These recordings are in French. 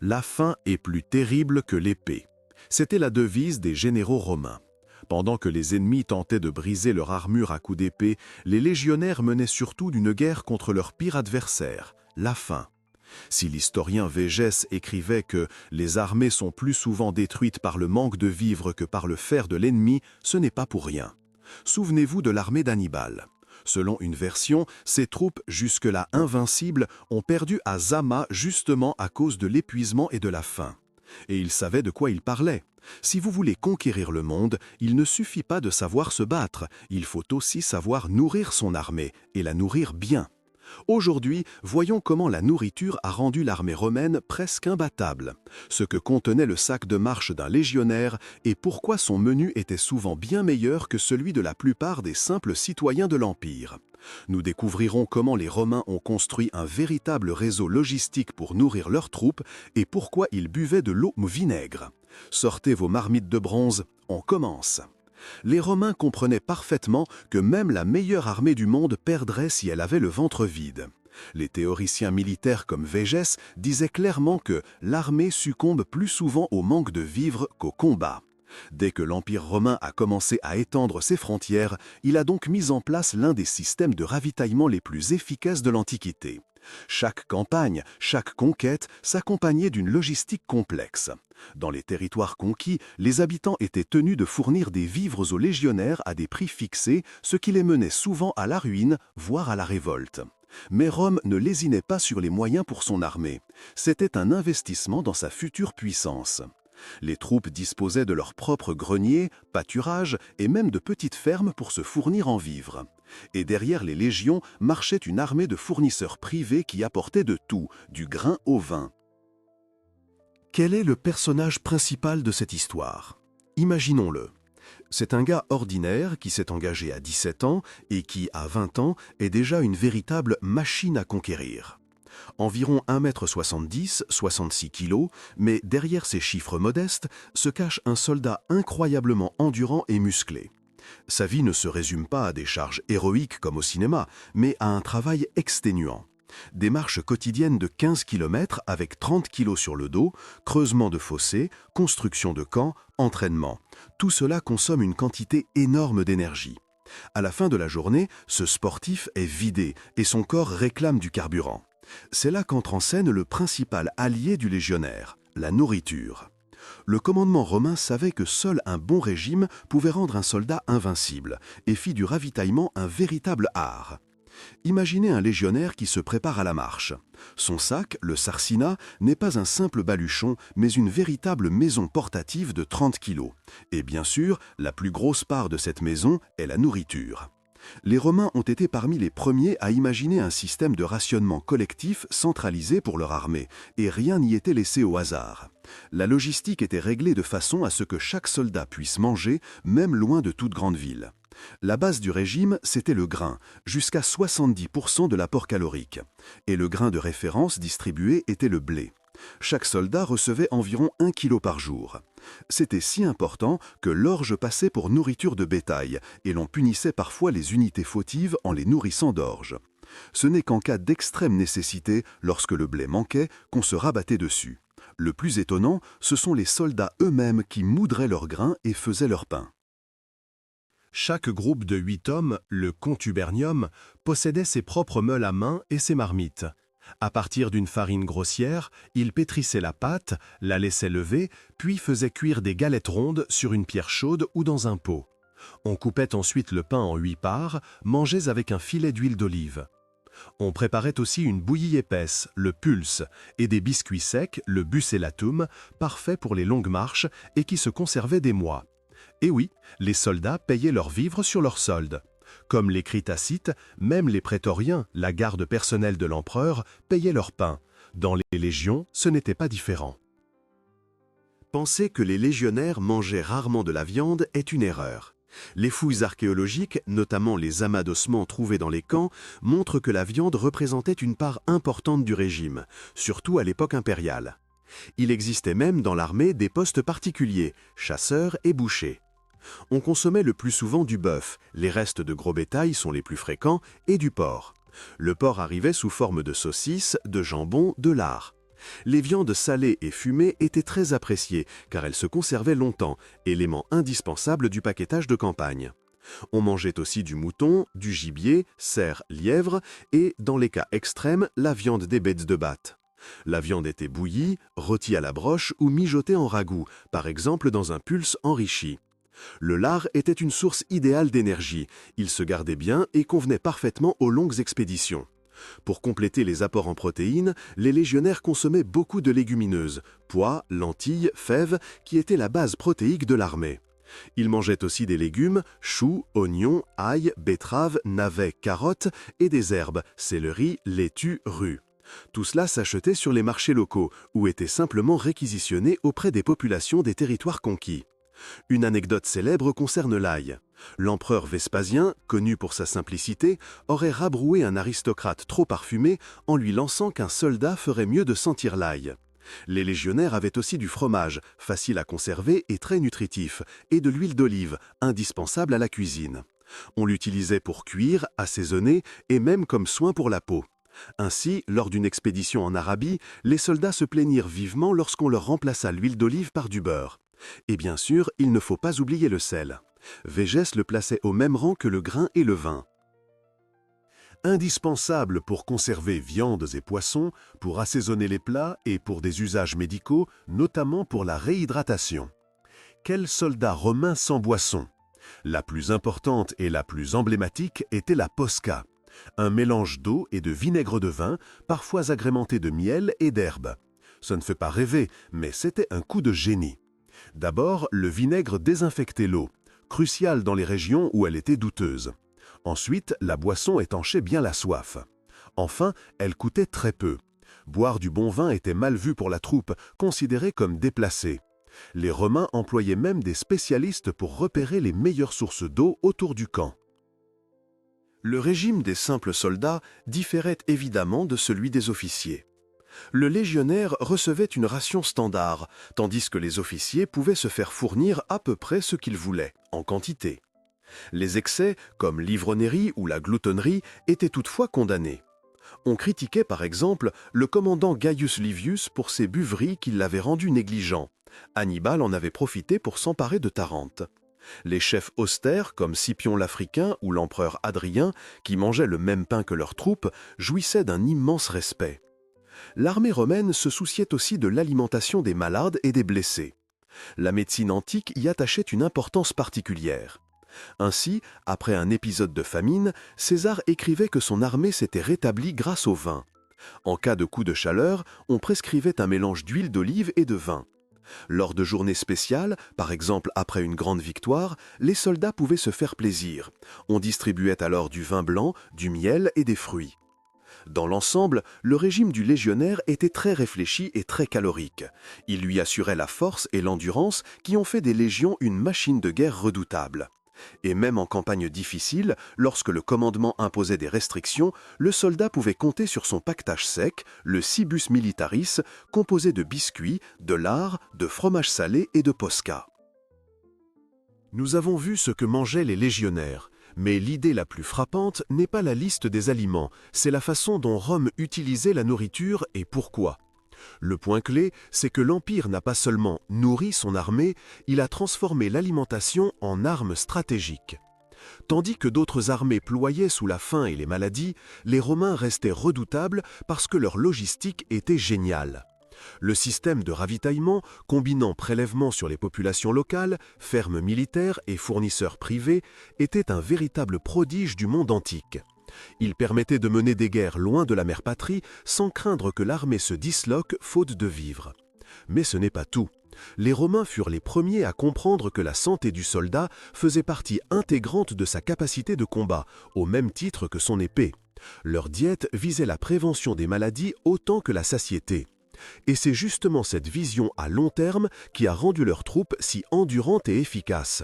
La faim est plus terrible que l'épée. C'était la devise des généraux romains. Pendant que les ennemis tentaient de briser leur armure à coups d'épée, les légionnaires menaient surtout une guerre contre leur pire adversaire, la faim. Si l'historien Végès écrivait que les armées sont plus souvent détruites par le manque de vivres que par le fer de l'ennemi, ce n'est pas pour rien. Souvenez-vous de l'armée d'Hannibal. Selon une version, ses troupes, jusque-là invincibles, ont perdu à Zama justement à cause de l'épuisement et de la faim. Et il savait de quoi il parlait. Si vous voulez conquérir le monde, il ne suffit pas de savoir se battre, il faut aussi savoir nourrir son armée, et la nourrir bien. Aujourd'hui, voyons comment la nourriture a rendu l'armée romaine presque imbattable, ce que contenait le sac de marche d'un légionnaire et pourquoi son menu était souvent bien meilleur que celui de la plupart des simples citoyens de l'Empire. Nous découvrirons comment les Romains ont construit un véritable réseau logistique pour nourrir leurs troupes et pourquoi ils buvaient de l'eau au vinaigre. Sortez vos marmites de bronze, on commence. Les Romains comprenaient parfaitement que même la meilleure armée du monde perdrait si elle avait le ventre vide. Les théoriciens militaires comme Végès disaient clairement que l'armée succombe plus souvent au manque de vivres qu'au combat. Dès que l'Empire romain a commencé à étendre ses frontières, il a donc mis en place l'un des systèmes de ravitaillement les plus efficaces de l'Antiquité. Chaque campagne, chaque conquête s'accompagnait d'une logistique complexe. Dans les territoires conquis, les habitants étaient tenus de fournir des vivres aux légionnaires à des prix fixés, ce qui les menait souvent à la ruine, voire à la révolte. Mais Rome ne lésinait pas sur les moyens pour son armée. C'était un investissement dans sa future puissance. Les troupes disposaient de leurs propres greniers, pâturages et même de petites fermes pour se fournir en vivres. Et derrière les légions marchait une armée de fournisseurs privés qui apportaient de tout, du grain au vin. Quel est le personnage principal de cette histoire? Imaginons-le. C'est un gars ordinaire qui s'est engagé à 17 ans et qui, à 20 ans, est déjà une véritable machine à conquérir. Environ 1,70 m, 66 kg, mais derrière ces chiffres modestes se cache un soldat incroyablement endurant et musclé. Sa vie ne se résume pas à des charges héroïques comme au cinéma, mais à un travail exténuant. Des marches quotidiennes de 15 km avec 30 kg sur le dos, creusement de fossés, construction de camps, entraînement. Tout cela consomme une quantité énorme d'énergie. À la fin de la journée, ce sportif est vidé et son corps réclame du carburant. C'est là qu'entre en scène le principal allié du légionnaire, la nourriture. Le commandement romain savait que seul un bon régime pouvait rendre un soldat invincible et fit du ravitaillement un véritable art. Imaginez un légionnaire qui se prépare à la marche. Son sac, le sarcina, n'est pas un simple baluchon, mais une véritable maison portative de 30 kg. Et bien sûr, la plus grosse part de cette maison est la nourriture. Les Romains ont été parmi les premiers à imaginer un système de rationnement collectif centralisé pour leur armée, et rien n'y était laissé au hasard. La logistique était réglée de façon à ce que chaque soldat puisse manger, même loin de toute grande ville. La base du régime, c'était le grain, jusqu'à 70% de l'apport calorique. Et le grain de référence distribué était le blé. Chaque soldat recevait environ 1 kg par jour. C'était si important que l'orge passait pour nourriture de bétail et l'on punissait parfois les unités fautives en les nourrissant d'orge. Ce n'est qu'en cas d'extrême nécessité, lorsque le blé manquait, qu'on se rabattait dessus. Le plus étonnant, ce sont les soldats eux-mêmes qui moudraient leur grain et faisaient leur pain. Chaque groupe de 8 hommes, le contubernium, possédait ses propres meules à main et ses marmites. À partir d'une farine grossière, ils pétrissaient la pâte, la laissaient lever, puis faisaient cuire des galettes rondes sur une pierre chaude ou dans un pot. On coupait ensuite le pain en 8 parts, mangées avec un filet d'huile d'olive. On préparait aussi une bouillie épaisse, le pulse, et des biscuits secs, le bucellatum, parfaits pour les longues marches et qui se conservaient des mois. Et oui, les soldats payaient leurs vivres sur leur solde. Comme l'écrit Tacite, même les prétoriens, la garde personnelle de l'empereur, payaient leur pain. Dans les légions, ce n'était pas différent. Penser que les légionnaires mangeaient rarement de la viande est une erreur. Les fouilles archéologiques, notamment les amas d'ossements trouvés dans les camps, montrent que la viande représentait une part importante du régime, surtout à l'époque impériale. Il existait même dans l'armée des postes particuliers, chasseurs et bouchers. On consommait le plus souvent du bœuf, les restes de gros bétail sont les plus fréquents, et du porc. Le porc arrivait sous forme de saucisses, de jambon, de lard. Les viandes salées et fumées étaient très appréciées car elles se conservaient longtemps, élément indispensable du paquetage de campagne. On mangeait aussi du mouton, du gibier, cerf, lièvre et, dans les cas extrêmes, la viande des bêtes de batte. La viande était bouillie, rôtie à la broche ou mijotée en ragoût, par exemple dans un pulse enrichi. Le lard était une source idéale d'énergie, il se gardait bien et convenait parfaitement aux longues expéditions. Pour compléter les apports en protéines, les légionnaires consommaient beaucoup de légumineuses, pois, lentilles, fèves, qui étaient la base protéique de l'armée. Ils mangeaient aussi des légumes, choux, oignons, ail, betteraves, navets, carottes et des herbes, céleri, laitue, rue. Tout cela s'achetait sur les marchés locaux ou était simplement réquisitionné auprès des populations des territoires conquis. Une anecdote célèbre concerne l'ail. L'empereur Vespasien, connu pour sa simplicité, aurait rabroué un aristocrate trop parfumé en lui lançant qu'un soldat ferait mieux de sentir l'ail. Les légionnaires avaient aussi du fromage, facile à conserver et très nutritif, et de l'huile d'olive, indispensable à la cuisine. On l'utilisait pour cuire, assaisonner et même comme soin pour la peau. Ainsi, lors d'une expédition en Arabie, les soldats se plaignirent vivement lorsqu'on leur remplaça l'huile d'olive par du beurre. Et bien sûr, il ne faut pas oublier le sel. Végès le plaçait au même rang que le grain et le vin. Indispensable pour conserver viandes et poissons, pour assaisonner les plats et pour des usages médicaux, notamment pour la réhydratation. Quel soldat romain sans boisson? La plus importante et la plus emblématique était la posca, un mélange d'eau et de vinaigre de vin, parfois agrémenté de miel et d'herbes. Ça ne fait pas rêver, mais c'était un coup de génie. D'abord, le vinaigre désinfectait l'eau, crucial dans les régions où elle était douteuse. Ensuite, la boisson étanchait bien la soif. Enfin, elle coûtait très peu. Boire du bon vin était mal vu pour la troupe, considéré comme déplacé. Les Romains employaient même des spécialistes pour repérer les meilleures sources d'eau autour du camp. Le régime des simples soldats différait évidemment de celui des officiers. Le légionnaire recevait une ration standard, tandis que les officiers pouvaient se faire fournir à peu près ce qu'ils voulaient, en quantité. Les excès, comme l'ivrognerie ou la gloutonnerie, étaient toutefois condamnés. On critiquait par exemple le commandant Gaius Livius pour ses buveries qui l'avaient rendu négligent. Hannibal en avait profité pour s'emparer de Tarente. Les chefs austères, comme Scipion l'Africain ou l'empereur Hadrien, qui mangeaient le même pain que leurs troupes, jouissaient d'un immense respect. L'armée romaine se souciait aussi de l'alimentation des malades et des blessés. La médecine antique y attachait une importance particulière. Ainsi, après un épisode de famine, César écrivait que son armée s'était rétablie grâce au vin. En cas de coup de chaleur, on prescrivait un mélange d'huile d'olive et de vin. Lors de journées spéciales, par exemple après une grande victoire, les soldats pouvaient se faire plaisir. On distribuait alors du vin blanc, du miel et des fruits. Dans l'ensemble, le régime du légionnaire était très réfléchi et très calorique. Il lui assurait la force et l'endurance qui ont fait des légions une machine de guerre redoutable. Et même en campagne difficile, lorsque le commandement imposait des restrictions, le soldat pouvait compter sur son pactage sec, le cibus militaris, composé de biscuits, de lard, de fromage salé et de posca. Nous avons vu ce que mangeaient les légionnaires, mais l'idée la plus frappante n'est pas la liste des aliments, c'est la façon dont Rome utilisait la nourriture et pourquoi. Le point clé, c'est que l'Empire n'a pas seulement nourri son armée, il a transformé l'alimentation en arme stratégique. Tandis que d'autres armées ployaient sous la faim et les maladies, les Romains restaient redoutables parce que leur logistique était géniale. Le système de ravitaillement, combinant prélèvements sur les populations locales, fermes militaires et fournisseurs privés, était un véritable prodige du monde antique. Il permettait de mener des guerres loin de la mère patrie sans craindre que l'armée se disloque faute de vivres. Mais ce n'est pas tout. Les Romains furent les premiers à comprendre que la santé du soldat faisait partie intégrante de sa capacité de combat, au même titre que son épée. Leur diète visait la prévention des maladies autant que la satiété. Et c'est justement cette vision à long terme qui a rendu leurs troupes si endurantes et efficaces.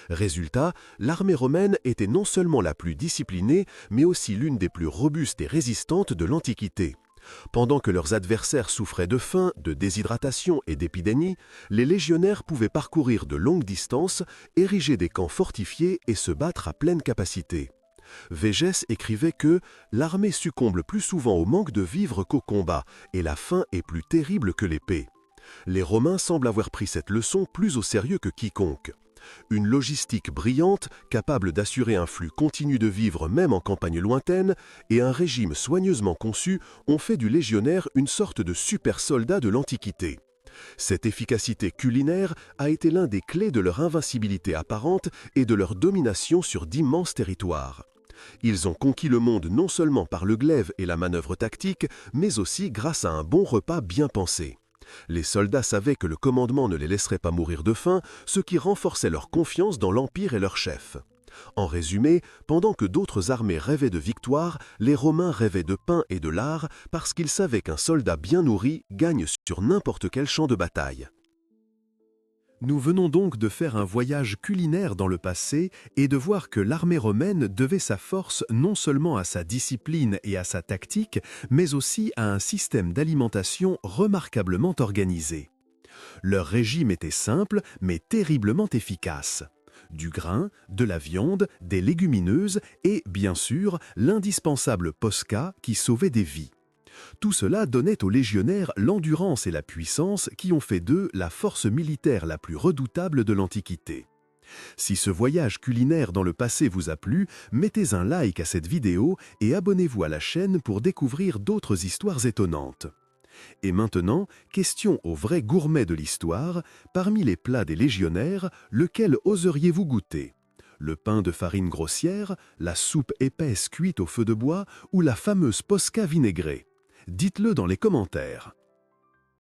Résultat, l'armée romaine était non seulement la plus disciplinée, mais aussi l'une des plus robustes et résistantes de l'Antiquité. Pendant que leurs adversaires souffraient de faim, de déshydratation et d'épidémies, les légionnaires pouvaient parcourir de longues distances, ériger des camps fortifiés et se battre à pleine capacité. Végès écrivait que « l'armée succombe plus souvent au manque de vivres qu'au combat, et la faim est plus terrible que l'épée ». Les Romains semblent avoir pris cette leçon plus au sérieux que quiconque. Une logistique brillante, capable d'assurer un flux continu de vivres même en campagne lointaine, et un régime soigneusement conçu ont fait du légionnaire une sorte de super soldat de l'Antiquité. Cette efficacité culinaire a été l'un des clés de leur invincibilité apparente et de leur domination sur d'immenses territoires. Ils ont conquis le monde non seulement par le glaive et la manœuvre tactique, mais aussi grâce à un bon repas bien pensé. Les soldats savaient que le commandement ne les laisserait pas mourir de faim, ce qui renforçait leur confiance dans l'Empire et leur chef. En résumé, pendant que d'autres armées rêvaient de victoire, les Romains rêvaient de pain et de lard parce qu'ils savaient qu'un soldat bien nourri gagne sur n'importe quel champ de bataille. Nous venons donc de faire un voyage culinaire dans le passé et de voir que l'armée romaine devait sa force non seulement à sa discipline et à sa tactique, mais aussi à un système d'alimentation remarquablement organisé. Leur régime était simple, mais terriblement efficace. Du grain, de la viande, des légumineuses et, bien sûr, l'indispensable posca qui sauvait des vies. Tout cela donnait aux légionnaires l'endurance et la puissance qui ont fait d'eux la force militaire la plus redoutable de l'Antiquité. Si ce voyage culinaire dans le passé vous a plu, mettez un like à cette vidéo et abonnez-vous à la chaîne pour découvrir d'autres histoires étonnantes. Et maintenant, question aux vrais gourmets de l'histoire, parmi les plats des légionnaires, lequel oseriez-vous goûter ? Le pain de farine grossière, la soupe épaisse cuite au feu de bois ou la fameuse posca vinaigrée ? Dites-le dans les commentaires.